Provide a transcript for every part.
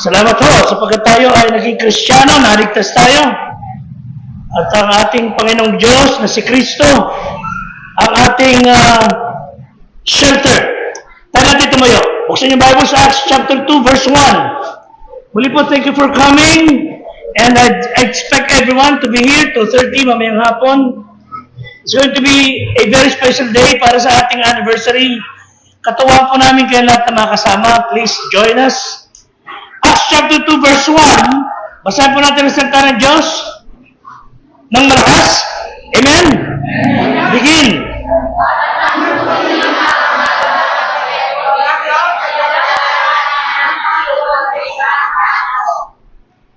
Salamat po, sapagkat tayo ay naging Kristiyano, naligtas tayo. At ang ating Panginoong Diyos na si Kristo, ang ating shelter. Tayo natin tumayo. Buksan niyo Bible sa Acts chapter 2, verse 1. Muli po, thank you for coming. And I expect everyone to be here, 2:30 mamayang hapon. It's going to be a very special day para sa ating anniversary. Katuwang po namin kayo lahat na makasama. Please join us. Acts chapter 2 verse 1, basahin po natin ang salita ng Diyos ng malakas. Amen? Begin.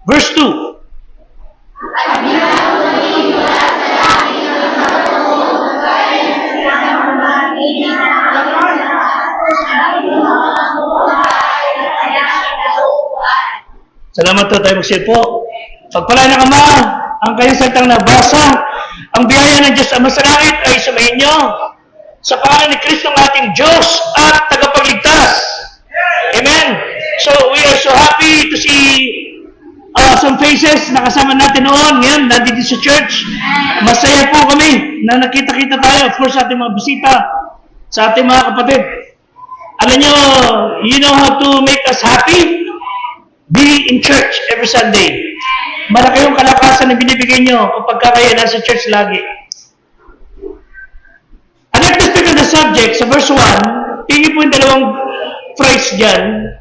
Verse 2. Salamat po tayo magsilpo. Pagpalain ng Ama, ang kanyang salitang nabasa, ang biyaya ng Diyos Ama sa langit ay sumayin nyo sa pangalan ni Kristo ng ating Diyos at tagapagligtas. Amen. So we are so happy to see faces na kasama natin noon, ngayon, nandito sa church. Masaya po kami na nakita-kita tayo. Of course, sa ating mga bisita, sa ating mga kapatid. Alam nyo, you know how to make us happy? Be in church every Sunday. Malaki yung kalakasan na binibigay nyo kapag kayo nasa church lagi. I'd like to speak on the subject sa verse 1. Tingin po yung dalawang phrase dyan.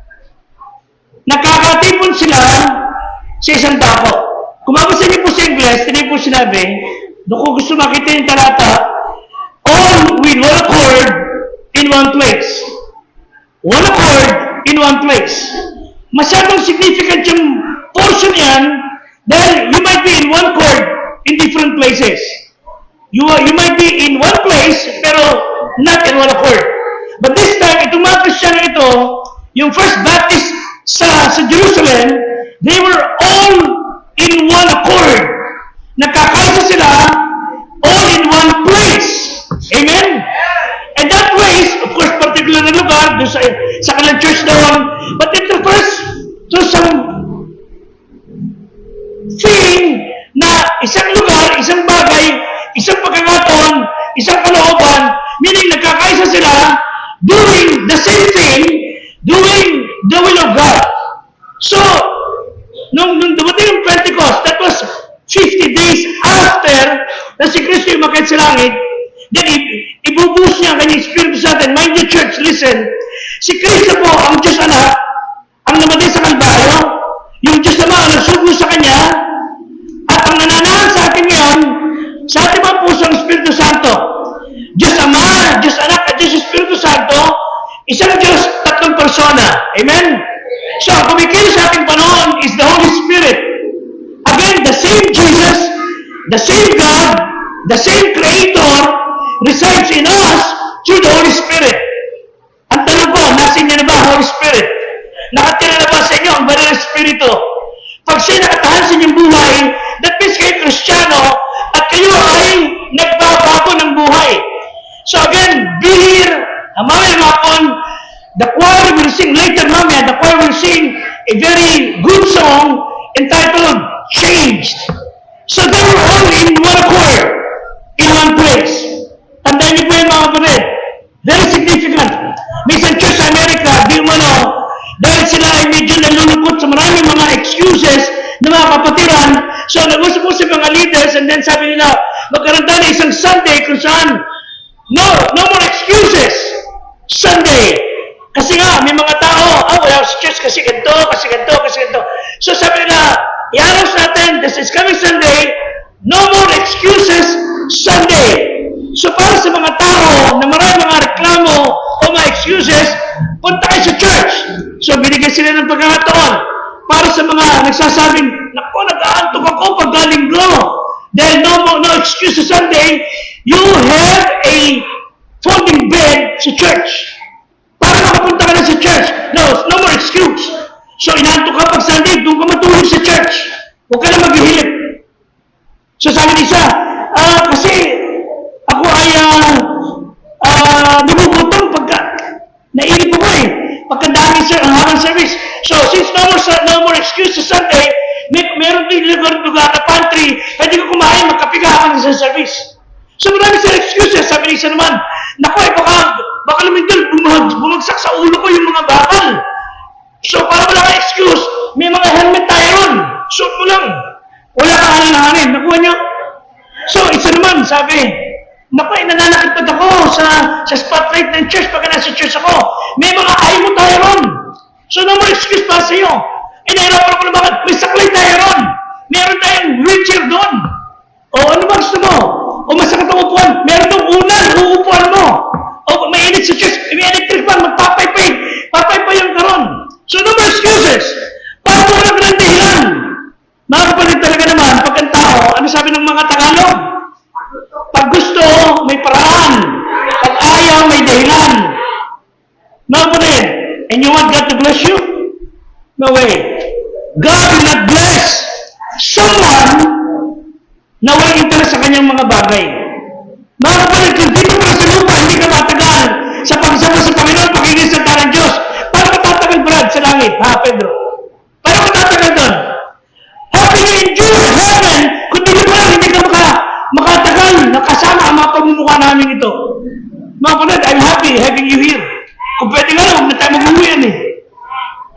Nakakatipon sila sa isang dako. Kung mabasa niyo po sa English, hindi po sinabi, doon ko gusto makita yung talata, all with one accord in one place. One accord in one place. Masyadong significant yung portion yan dahil you might be in one chord in different places. You might be in one place pero not in one accord. But this time, itong mga Kristiyano ito, yung First Baptist sa Jerusalem, they were all in one accord. Nakakasa sila all in one place. Amen? And that place, of course, particular na lugar, doon sa kanilang church doon, but it refers to some thing na isang lugar, isang bagay, isang pagkakataon, isang kalooban, meaning nagkakaisa sila doing the same thing, doing the will of God. So, nung dumating yung Pentecost, that was 50 days after na si Kristo yung umakyat sa langit, then ibubuhos niya ang kanyang Espiritu sa atin. Mind the church, listen. Si Kristo po, ang Diyos Anak, ang namatay sa Kalbaryo, yung Diyos Ama ang nagsugo sa Kanya, at ang nananahan sa atin ngayon, sa ating mga puso ang Espiritu Santo. Diyos Ama, Diyos Anak, at Diyos Espiritu Santo, isang Diyos, tatlong persona. Amen? So, ang kumikilos sa ating panahon is the Holy Spirit. Again, the same Jesus, the same God, the same Creator, resides in us through the Holy Spirit. Ang tanong ko, nasa inyo na ba ang Holy Spirit? Nakatira na ba sa inyo ang Banal na Espiritu? Pag siya nakatahan sa inyong buhay, that means kayo Kristiyano at kayo ay nagbabago ng buhay. So again, be here, mamaya hapon, the choir will sing, later mamaya, the choir will sing a very good song entitled Changed. So they were all in one accord, in one place. Tandaan niyo po yung mga kapatid. Very significant. May isang church sa Amerika, di mo dahil sila ay medyo nalulungkot sa maraming mga excuses ng mga kapatiran. So nag-usap-usap mga leaders and then sabi nila, magkaroon tayo isang Sunday kung saan, no more excuses. Sunday. Kasi nga, may mga tao, wala sa church kasi ganito, kasi ganito, kasi ganito. So sabi nila, i-announce natin, this is coming Sunday, no more excuses Sunday. So para sa mga tao na marami mga reklamo o mga excuses, punta kayo sa church. So binigyan sila ng pagkakataon. Para sa mga nagsasabing, naku, nag-aantok ako pag linggo. Then no excuses Sunday, you have a folding bed sa church. Para makapunta ka na sa church. No more excuse. So inaantok ka pag Sunday, doon ka matulog sa church. Huwag ka na maghihilip. So sabi ni isa, kasi ako ay nagugutom pagka nailip ako pagkadami ang habang service. So since no more excuse sa Sunday, meron din lugar na pantry, pwede ko kumain, magkapiga ka sa service. So marami sa excuses. Sabi ni isa naman, naku, baka lumindol, bumagsak sa ulo ko yung mga bakal. So para wala ka excuse, may mga helmet tayo ron. Suot mo lang. Wala ka hangin. Nakuha niyo? So isa naman, sabi, naku, nananakit ako sa spotlight ng church pagka nasa church ako. May mga ayaw tayo ron. So no more excuse pa sa iyo. Nahirapan ko naman, may saklay tayo ron. Meron tayong wheelchair doon. O ano ba gusto mo? O masakit ang upuan, meron doon unan, uupuan mo. O may init sa church, may electric fan, magpapaypay. Papaypay yung karon. So no more excuses. Para mo lang ng dahilan. Mga kapatid talaga naman, pag ang tao, ano sabi ng mga Tagalog? Pag gusto, may paraan. Pag ayaw, may dahilan. Mga kapatid, and you want God to bless you? No way. God will not bless someone na walang interest sa kanyang mga bagay. Mga kapatid, kung dito ka sa lupa, hindi ka matagal sa pagsama sa Panginoon, pag-inisanta ng Diyos. Paano ka tatagal, Brad, sa langit? Ha, Pedro? Paano ka tatagal doon? Happy If you were heaven, kung di mo lang, hindi ka makatagal na kasama ang mga pamumukha namin ito. Mga kapatid, I'm happy having you here. Kung pwede nga lang, huwag na tayo mag-uwian eh.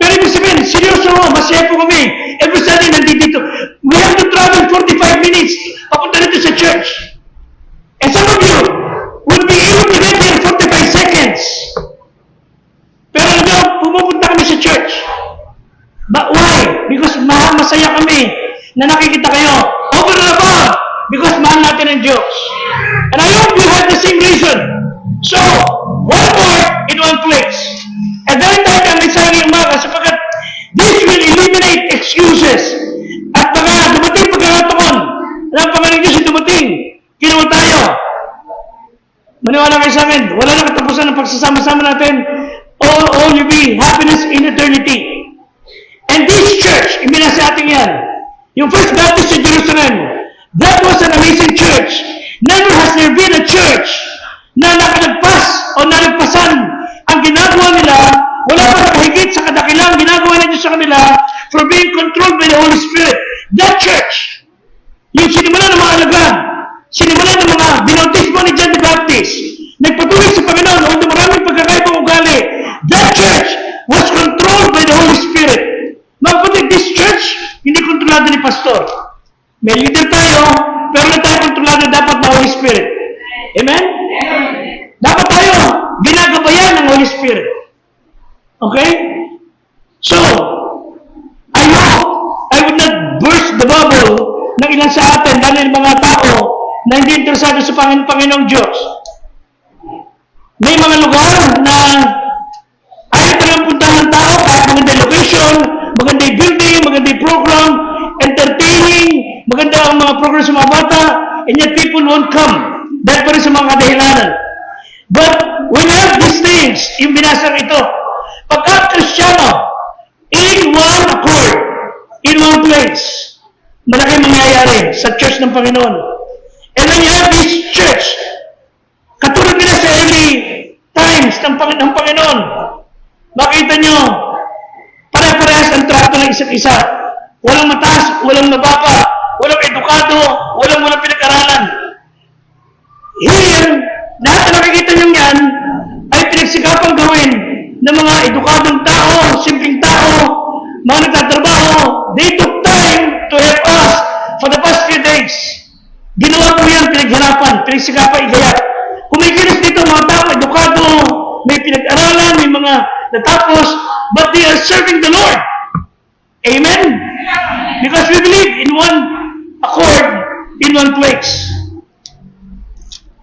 Pero ibig sabihin, seryoso mo, masaya po kami. Every Sunday nandito. We have to travel 45 minutes papunta dito sa church. And some of you will be able to get there in 45 seconds. Pero ano, pumupunta kami sa church. But why? Because masaya kami na nakikita kayo. Over and above. Because mahal natin ang Diyos. And I hope you have the same reason. So, one more in one place. And very important sa inyong umaga sapagkat this will eliminate excuses. At baka dumating pagkakataon. Alam pa nga ng Diyos yung dumating. Kinuha tayo. Maniwala kayo sa amin. Wala na katapusan ng pagsasama-sama natin. All will be happiness in eternity. And this church, ibinasa atin yan. Yung First Baptist in Jerusalem, that was an amazing church. Never has there been a church na nakalagpas o nalagpasan ang ginagawa nila, wala pa nakahigit sa kadakilang ginagawa na Diyos sa kanila for being controlled by the Holy Spirit. That church, yung sinimulan ng mga alagad, sinimulan ng mga binautismo ni John the Baptist, nagpatuloy sa Panginoon, although maraming pagkakaibang ugali, that church was controlled by the Holy Spirit. Mga kapatid, this church, hindi kontrolado ni pastor. May leader tayo, pero na tayo kontrolado dapat ng Holy Spirit. Amen? Dapat tayo ginagabayan ng Holy Spirit. Okay? So, I hope I would not burst the bubble ng ilan sa atin, lalo yung mga tao na hindi interesado sa Panginoong Diyos. May mga lugar na ayaw talagang puntahan ng tao kahit maganda location, maganda yung building, maganda yung program, entertaining, maganda ang mga program sa mga bata, and yet people won't come. Dahil pa rin sa mga kadahilanan. But when you have these things, yung binasang ito, pagka Kristiyano, in one accord, in one place, malaki mangyayari sa church ng Panginoon. And when you have this church, katulad nila sa early times ng Panginoon, makita nyo, pare-parehas ang trato ng isa't isa. Walang mataas, walang mababa, walang edukado, walang pinag-aralan. Here, lahat na nakikita nyo yan ay pinagsikapang gawin ng mga edukadong tao, simpleng tao, mga nagtatrabaho. They took time to help us for the past few days. Ginawa ko yan, pinagharapan, pinagsikapan, igayat. Kumikilos dito mga tao, edukado, may pinag-aralan, may mga natapos, but they are serving the Lord. Amen? Because we believe in one accord, in one place.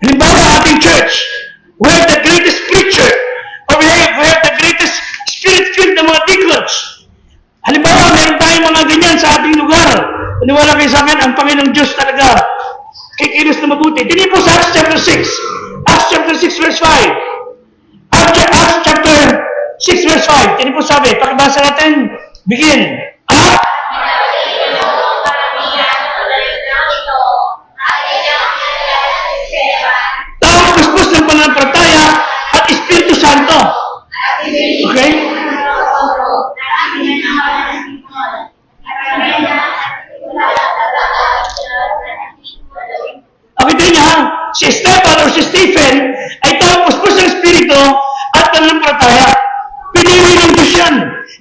Halimbawa sa ating church, we have the greatest preacher, or we have the greatest spirit-filled na mga deacons. Halimbawa, meron tayong mga ganyan sa ating lugar. Paniwala kayo sa akin, ang Panginoong Diyos talaga kikilos na mabuti. Dili po sa Acts chapter 6. Acts chapter 6 verse 5. Acts chapter 6 verse 5. Dili po sabi, pakibasa natin, begin. Puspos ng pananampalataya at Espiritu Santo. Okay? Okay, din niya, si Stephen or si Stephen ay tawag puspos ng Espiritu at pananampalataya. Pinili ng Diyos yan.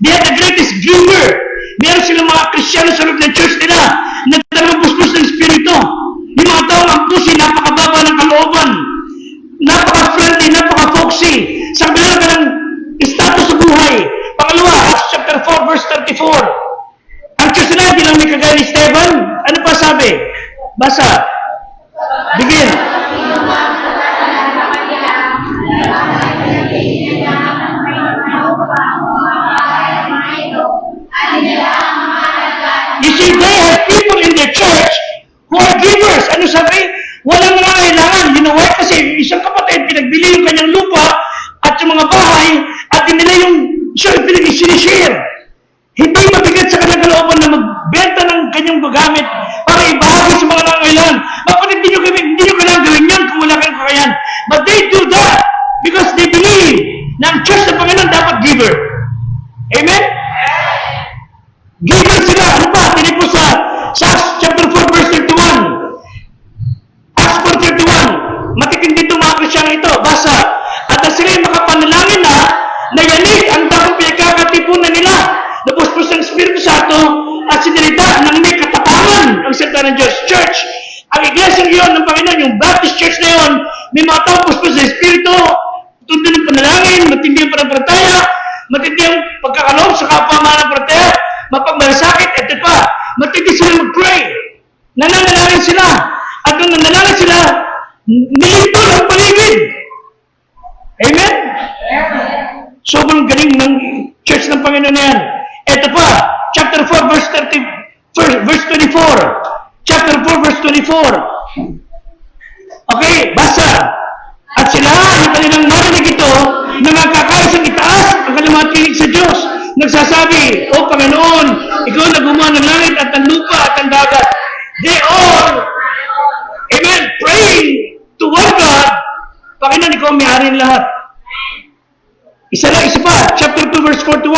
They are the greatest giver. Meron silang mga Kristiyano sa loob ng church nila na talagang puspos ng Espiritu. Yung mga tao ang pusi, napakababa ng kalooban. Napaka-friendly, napaka-foxy. Sa kabila ka ng status sa buhay. Pangalawa, Acts chapter 4, verse 34. Ang church nila, di lang may kagaya ni Stephen. Ano pa sabi? Basa. Begin. You see, they have people in their church who are givers. Ano sabi? Walang mga kailangan. You know what? Kasi isang kapatid, pinagbili yung kanyang lupa at yung mga bahay at nila yung pinag-sinishare. Hindi mabigat sa kanyang kalooban na magbenta ng kanyang gamit para ibahagi sa mga nangangailangan. Kapatid, hindi nyo kailangan gawin yan kung wala kayong kakayan. But they do that because they believe na ang church ng Panginoon dapat giver. Amen? Giver sila. Ano ba? Tinipos sa ang salita ng Diyos. Church, ang iglesia yun ng Panginoon, yung Baptist Church na yun, may mga tao puspos sa Espiritu, tundo ng panalangin, matindi ang pananampalataya, matindi ang pagkakaloob sa kapwa mananampalataya, mapagmalasakit, ito pa, matindi sila mag-pray. Nananalangin sila. At nung nananalangin sila, nilito ng paligid. Amen? Sobrang galing ng church ng Panginoon na yan. Ito pa, chapter 4, verse 24. Chapter 4, verse 24. Okay, basa. At sila, ang kanilang marinig ito, na magkakaisang itaas ang kanilang mga tinig sa Diyos. Nagsasabi, O Panginoon, ikaw na gumawa ng langit at ng lupa at ng dagat. They all, amen, praying to one God, Panginoon, ikaw may-ari ng lahat. Isa pa, chapter 2, verse 41.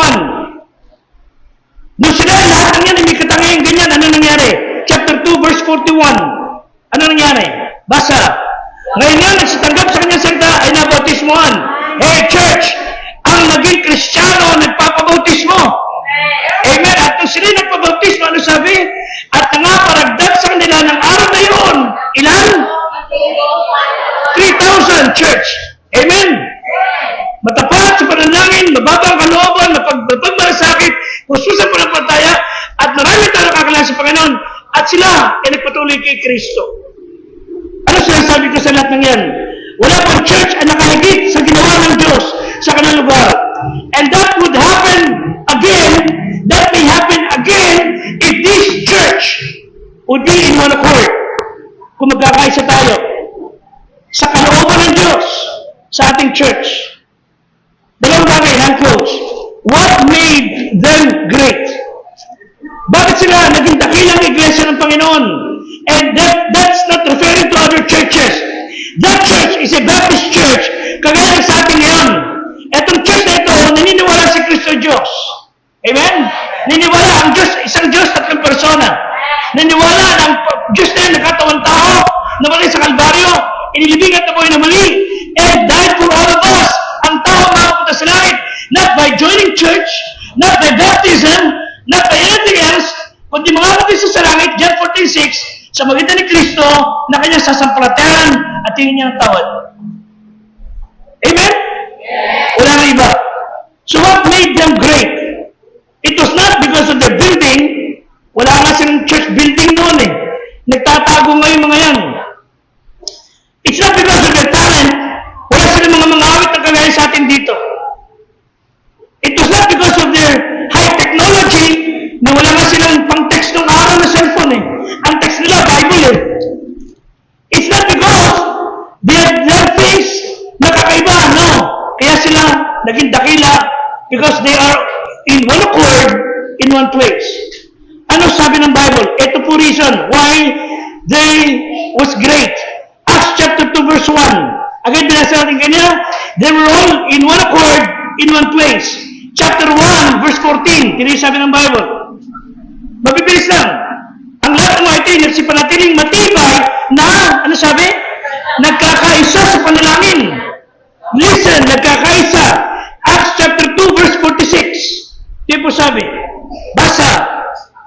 Nung sila, lahat ng yan, may katangian ganyan, ano nangyari? Chapter 2, verse 41. Ano nangyari? Basa. Ngayon nga, nagsitanggap sa kanyang salita ay nabautismohan. Hey, church, ang naging Kristiyano, nagpapabautismo. Amen. At nung sila nagpabautismo, ano sabi? At nangaparagdag sa kanila ng araw na yun. Ilan? 3,000, church. Amen. Matapat sa pananangin, mababang kalooban, mapagmalasakit, puso sa pananampalataya, at marami tayo nakakilala sa Panginoon. At sila ay nagpatuloy kay Kristo. Ano sinasabi ko sa lahat ng yan? Wala pang church ang nakalagit sa ginawa ng Diyos sa kanilang lugar. And that would happen again, that may happen again if this church would be in one accord. Kung magkakaisa tayo sa kalooban ng Diyos sa ating church. Dalawang bagay, hand close. What made them great? Bakit sila naging dakilang iglesia ng Panginoon? And that's not referring to other churches. That church is a Baptist church. Kagaya sa ating ngayon. Itong church na ito, naniniwala si Kristo Diyos. Amen? Naniniwala ang Diyos, isang Diyos at ng persona. Naniniwala ng Diyos na yan, nakatawang tao, na mali sa Kalbaryo, inilibing at nabuhay na mali, and died for all of us. Ang tao makapunta sa langit, not by joining church, not by baptism, not by anything else, kundi makapunta sa langit, John 14:6, sa magitan ni Kristo, na kanyang sasampalatayan at tingin niyang tawad. Amen? Wala na iba. So what made them great? It was not because of their building. Wala nga silang church building noon eh. Nagtatago ngayon mga yan. It's not because of their talent. Wala silang mga awit na kagaya sa atin dito. It was not because of their high technology na wala nga silang pang-text ng araw na cellphone eh. Ang text nila, Bible eh. It's not because their things na kakaiba, no. Kaya sila naging dakila because they are in one accord, in one place. Ano sabi ng Bible? Ito po reason why they was great. Acts chapter 2 verse 1. Again, binasa natin kanina, they were all in one accord, in one place. Chapter 1 verse 14. Ito sabi ng Bible. Mabibilis lang. Ang lahat ng mga ito, nagsipanatiling matibay na, ano sabi? Nagkakaisa sa panalangin. Listen, nagkakaisa. Acts chapter 2 verse 46. Ito po sabi. Basa.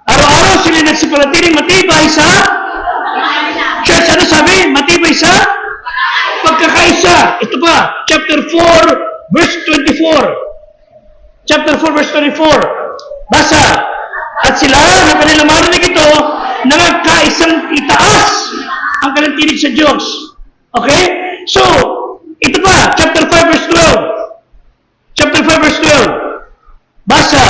Araw-araw sila nagsipanatiling matibay sa church. Ano sabi? Matibay sa pagkakaisa. Ito pa. Chapter 4 verse 24. Chapter 4 verse 24. Basa. At sila, na kanilang marinig ito, na nagkaisang itaas ang kanilang tinig sa Diyos. Okay? So, ito pa, chapter 5 verse 12. Chapter 5 verse 12. Basa.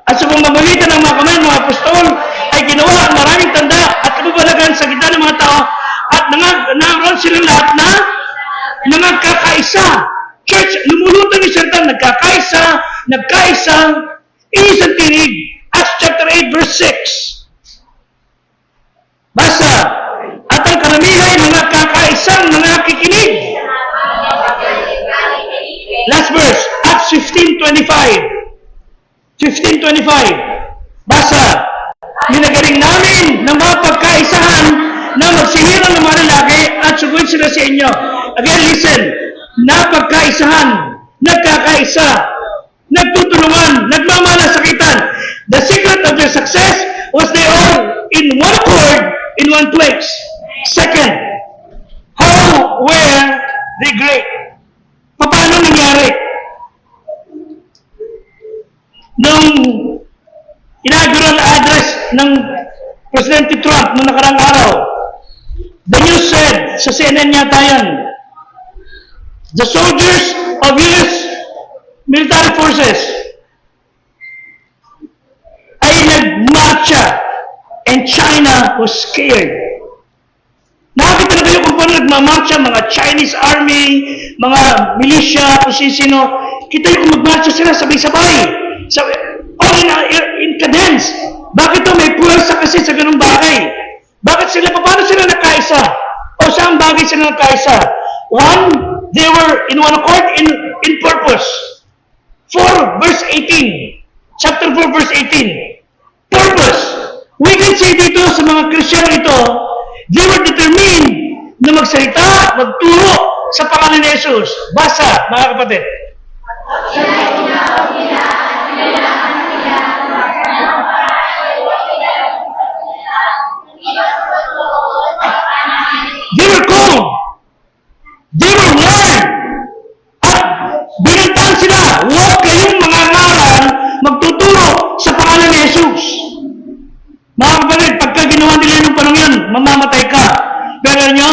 At sa pamamagitan ng mga kamay ng mga apostol, ay ginawa ang maraming tanda at kababalagan sa gitna ng mga tao, at nangaroon sila lahat na nagkakaisa. Church, lumulutang ni Satan, nagkaisa, isang tinig. Acts chapter 8 verse 6. Basta, at ang karamihan ay mga kakaisang mga kikinig. Last verse, Acts 15:25. 15:25. Basta, ninagaling namin ng mga pagkaisahan na magsihirang ng mga lalaki at suguin sila sa inyo. Again, listen, napagkaisahan, nagkakaisa, nagtutulungan, nagmamalasakitan. The secret of their success was they all in one accord one place. Second, how were they great? Paano nangyari? Nung inaugural address ng Presidente Trump noong nakarang araw, the news said, sa CNN yata yan, the soldiers of U.S. military forces ay nagmarcha and China was scared. Nakakita na kayo kung paano nagmamarcha, mga Chinese army, mga militia, kung sino. Kita yung kung magmarcha sila sabay-sabay. All in cadence. Bakit to? May puwersa kasi sa ganung bagay. Bakit sila? Paano sila nagkaisa? O saan bagay sila nagkaisa? One, they were in one accord in purpose. 4 verse 18. Chapter 4 verse 18. Purpose. We can say dito sa mga Kristyano ito, they were determined na magsalita, magturo sa pangalan ni Jesus. Basa, mga kapatid. They were called. They were warned. At binantaan sila, huwag kayong mga ngaran magtuturo sa pangalan ni Jesus. Mga kapatid, pagka ginawa nila yung panong yan, mamamatay ka. Pero nyo,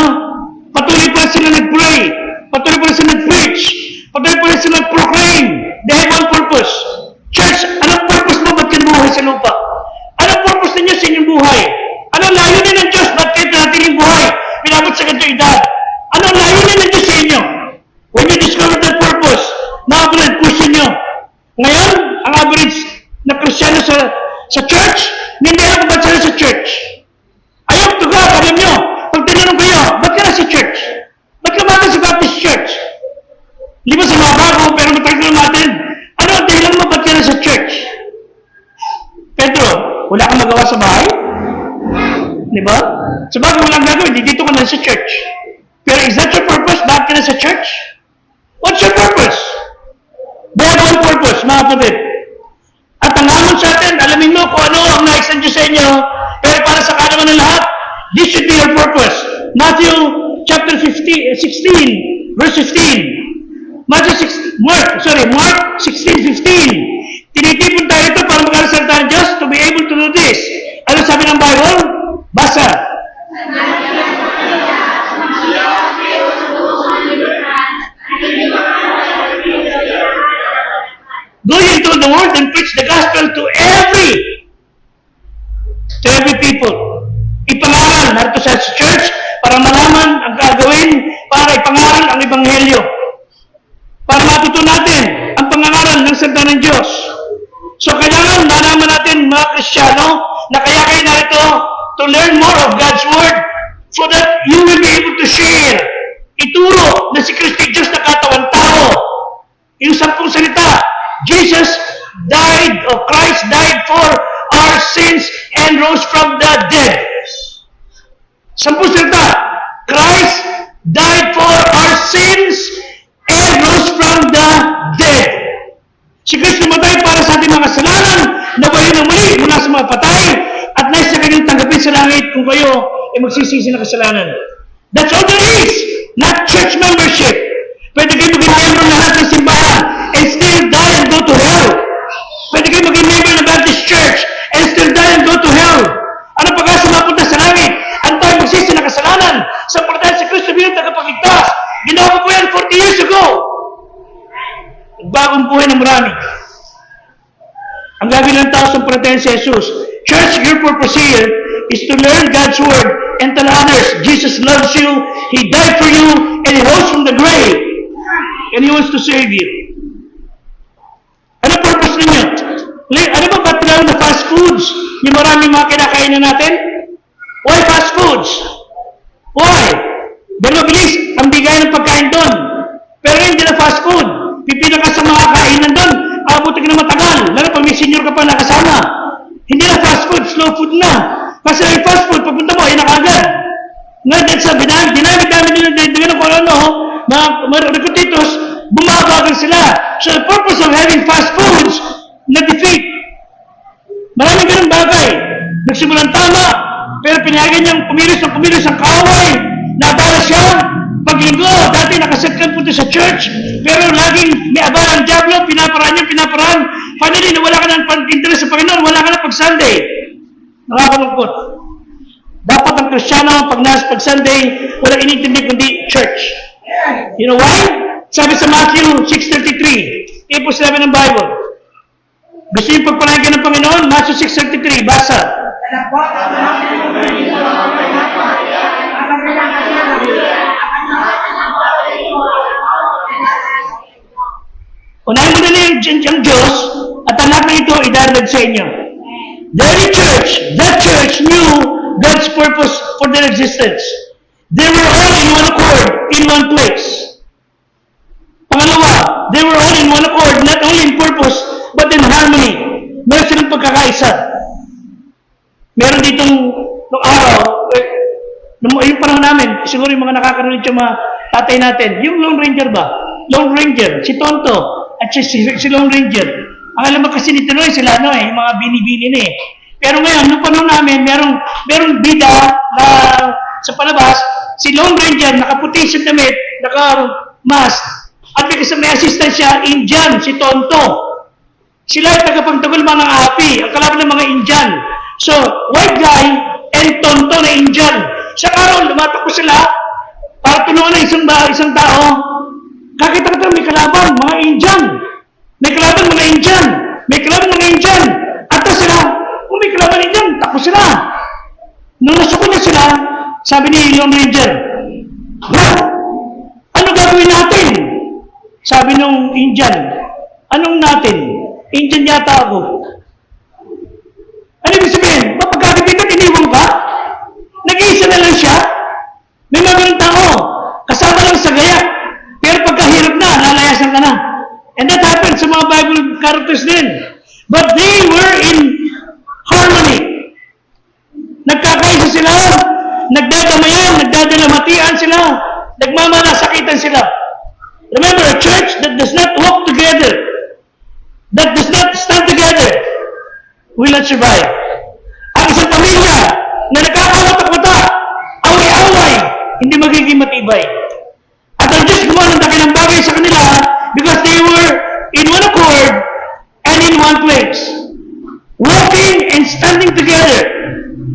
patuloy pa sila nag-pray, patuloy pa sila nag-preach, patuloy pa sila nag-proclaim. They have one purpose. Church, anong purpose mo? Ba't kayo buhay sa lupa? Anong purpose ninyo sa inyong buhay? Anong layunin ng Diyos? Ba't kayo pinatiling buhay? Pinabot sa ganito edad. Anong layunin ng Diyos sa inyo? When you discover that purpose, mga kapatid, question nyo. Ngayon, ang average na Kristyano sa church, hindi ako ba sila sa church? Ayaw to God, alam nyo, pag tinanong kayo, ba't ka na sa church? Ba't ka ba sa Baptist Church? Di ba sa mga bago, pero matagal natin, ano ang dahilan mo, ba't ka na sa church? Pedro, wala kang magawa sa bahay? Di ba? Sa bago, walang gagawin, dito ka na sa church. Pero is that your purpose? Bakit ka na sa church? What's your purpose? They have one purpose, mga kapatid. At ang hamon sa atin, alamin mo kung ano ang nais ng Diyos sa inyo, pero para sa kalaman ng lahat, this should be your purpose. Matthew chapter 16, verse 15. Mark 16:15. Tinitipon tayo ito para magkakasalita ng Diyos to be able to do this. Ano sabi ng Bible? Basa. Go into the world and preach the gospel to every people. Ipangaral, narito sa church, para malaman ang gagawin, para ipangaral ang ebanghelyo. Para matuto natin ang pangangaral ng salita ng Diyos. So kailangan malaman natin, mga Kristyano, na kaya kayo narito to learn more of God's Word so that you will be able to share. Ituro na si Kristo Diyos na katawang tao. Yung 10 salita, Jesus died, or Christ died for our sins and rose from the dead. 10 salita, Christ died for our sins and rose from the dead. Si Kristo namatay para sa ating mga kasalanan, nabuhay ng muli mula sa mga patay, at nais na kanyang tanggapin sa langit kung kayo ay magsisisi ng kasalanan. That's all there is, not church membership. Pwede kayo maging member lahat ng simbahan and still die and go to hell. Pwede kayo maging member ng Baptist Church and still die and go to hell. Ano pag-asa mapunta sa langit? Ang tayo magsisi ng kasalanan sa pagdahil si Kristo bilang tagapagligtas. Ginawa ko yan 40 years ago. Bagong buhay ng marami. Ang gagawin ng tao sa palataya si Jesus. Church, your purpose here is to learn God's Word and tell others, Jesus loves you, He died for you, and He rose from the grave. And He wants to save you. Ano purpose ninyo? Ano ba ba't lang na fast foods? Yung maraming mga kinakainan natin? Why fast foods? Why? Dahil mabilis ang bigay ng pagkain doon. Pero hindi na fast food. Pipila ka sa mga kainan doon, abuti ka na matagal. Lalo pag may senior ka pa nakasama. Hindi na fast food, slow food na. Kasi yung fast food, pagpunta mo, ay nakagad. Ngayon sa dinamit-damit nila kung ano, mga recruititos, bumabagal sila. So the purpose of having fast foods, na-defeat. Maraming ganun bagay. Nagsimulang tama, Pero pinayagan niyang kumilos ng kaaway. Naabala siya. Paglinggo, dati nakasetkan punta sa church. Pero laging may abala ang Diablo. Pinaparaan. Finally, nawala ka ng interest sa Panginoon. Wala ka na pag Sunday. Nakakalungkot. Dapat ang Kristiyano, pag Sunday, walang inintindi kundi church. You know why? Sabi sa Matthew 6:33, Ipos 11 ng Bible. Gusto niyo pagpanayan ng Panginoon? Matthew 6:33, basa. Unahin mo na yung Diyos at ang lahat na ito idaragdag sa inyo. The early church, that church knew God's purpose for their existence. They were all in one accord, in one place. Pangalawa, they were all in one accord, not only in purpose, but in harmony. Meron silang pagkakaisa. Meron ditong, nung araw, yung panahon namin, siguro yung mga nakakarinig yung mga tatay natin, yung Lone Ranger ba? Lone Ranger, si Tonto, at si Lone Ranger. Ang alam mo kasi ni Tinoy, sila yung mga bini-bini na eh. Pero ngayon, nung panahon namin, merong bida na sa palabas, si Lone Ranger, nakaputi siya damit, naka-mask, at may assistant siya, Indian, si Tonto. Sila ay tagapagtagol mga api, ang kalaban ng mga Indian. So, white guy and Tonto na Indian. Sa araw, lumatakbo sila para tulungan ng isang tao. Kakita may kalaban, mga Indian. May kalaban, mga Indian. May kalaban, mga Indian. At sila, kung may kalaban Indian, takbo sila. Nung nasuko na sila, sabi ni Lone Ranger, ano gagawin natin? Sabi nung Indian, anong natin? Indian yata ako. Ano ibig sabihin? Mapagkakitikat, iniwan ka? Nag-iisa na lang siya? May mga tao, kasama lang sa gaya. Pero pagkahirap na, nalayasan ka na. And that happened sa mga Bible characters din. But they were in harmony. Nagkakaisa sila, nagdadamayan, nagdadalamatian sila, nagmamalasakitan sila. Remember, a church that does not walk together, that does not stand together, will not survive. Ang isang pamilya na nagkakawatak-wata, away-away, hindi magiging matibay. At ang Diyos gumawa ng dakilang bagay sa kanila because they were in one accord and in one place. Walking and standing together.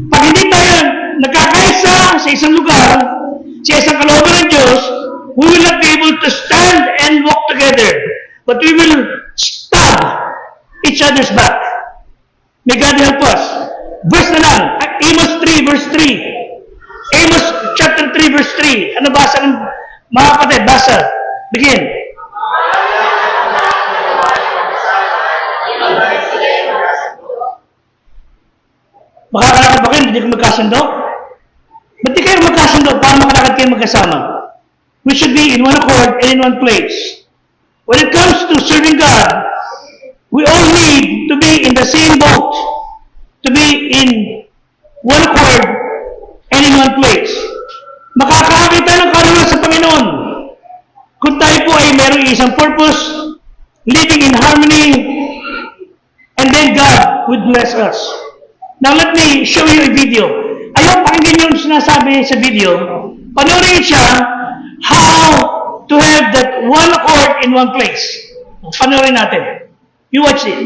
Pag hindi tayo nagkakaisa sa isang lugar, sa isang kalooban ng Diyos, we will not be able to stand and walk together. But we will stab each other's back. May God help us. Verse na lang. Amos 3 verse 3. Amos chapter 3 verse 3. Ano basa ng mga kapatid? Basa. Begin. Makakalakad ba kayo? Hindi kayo magkasundo? Ba't di kayo magkasundo para makalakad kayo magkasama? We should be in one accord and in one place. When it comes to serving God, we all need to be in the same boat, to be in one accord and in one place. Makakaakit tayo ng kaluluwa sa Panginoon kung tayo po ay mayroong isang purpose, living in harmony, and then God would bless us. Now let me show you a video. Ayaw pakinggan yung sinasabi sa video. Panoorin siya how to have that one accord in one place. Panoorin natin. You watch it.